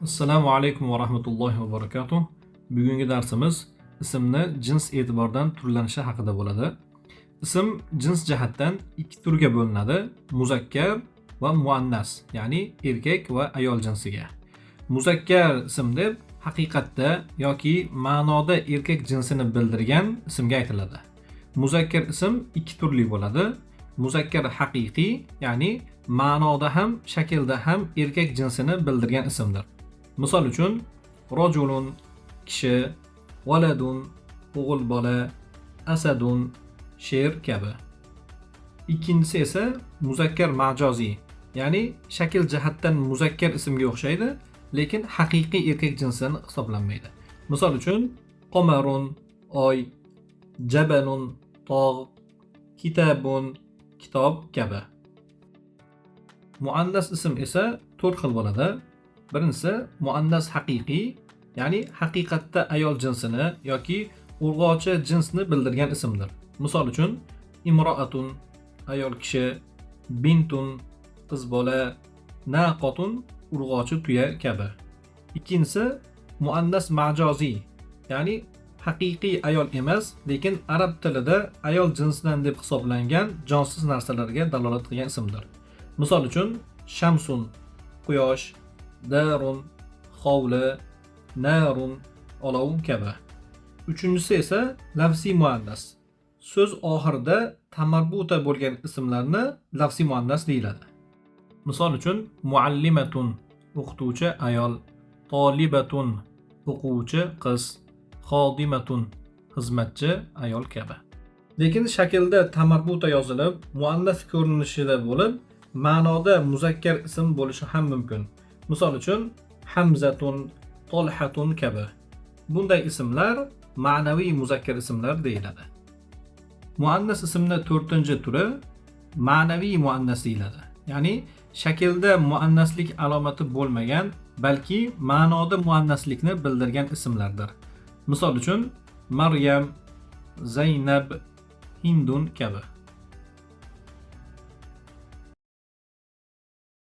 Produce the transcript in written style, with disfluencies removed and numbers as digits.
Assalomu alaykum va rahmatullohi va barakatuh. Bugungi darsimiz ismni jins e'tibordan turlanishi haqida bo'ladi. Ism jins jihatdan ikki turga bo'linadi: muzakkar va muannas, ya'ni erkak va ayol jinsiga. Muzakkar ism deb haqiqatda yoki ma'noda erkak jinsini bildirgan ismga aytiladi. Muzakkar ism ikki turli bo'ladi. Muzakkar haqiqiy, ya'ni ma'noda ham shaklda ham erkak jinsini bildirgan ismdir. Misol uchun rojulun kishi, valadun o'g'il bola, asadun sher kabi. Ikkinchisi esa muzakkar majoziy, ya'ni shakl jihatdan muzakkar ismga o'xshaydi, lekin haqiqiy erkak jinsini hisoblanmaydi. Misol uchun qomarun oy, jabalun tog', kitabun kitob kabi. Muannas ism esa 4 xil bo'ladi. Birinchisi muannas haqiqiy, ya'ni haqiqatda ayol jinsini yoki urg'ochi jinsni bildirgan ismdir. Misol uchun imroatun ayol kishi, bintun qiz bola, naqotun urg'ochi tuya kabi. Ikkinchisi muannas majoziy, ya'ni haqiqiy ayol emas, lekin arab tilida ayol jinsidan deb hisoblangan jonsiz narsalarga dalolat qilgan ismdir. Misol uchun shamsun quyosh, darun hovli, narun olov kabi. Uchinchisi esa lafziy muannas. So'z oxirida tamarbuta bo'lgan ismlarni lafziy muannas deyiladi. Misol uchun muallimatun o'qituvchi ayol, tolibatun o'quvchi qiz, xodimatun xizmatchi ayol kabi. Lekin shaklda tamarbuta yozilib, muannas ko'rinishida bo'lib, ma'noda muzakkar ism bo'lishi ham mumkin. Misol uchun Hamzatun, Tolhatun kabi. Bunday ismlar ma'naviy muzakkar ismlar deyiladi. Muannas ismning 4-turi ma'naviy muannas deyiladi. Ya'ni shaklda muannaslik alomati bo'lmagan, balki ma'noda muannaslikni bildirgan ismlardir. Misol uchun Maryam, Zaynab, Hindun kabi.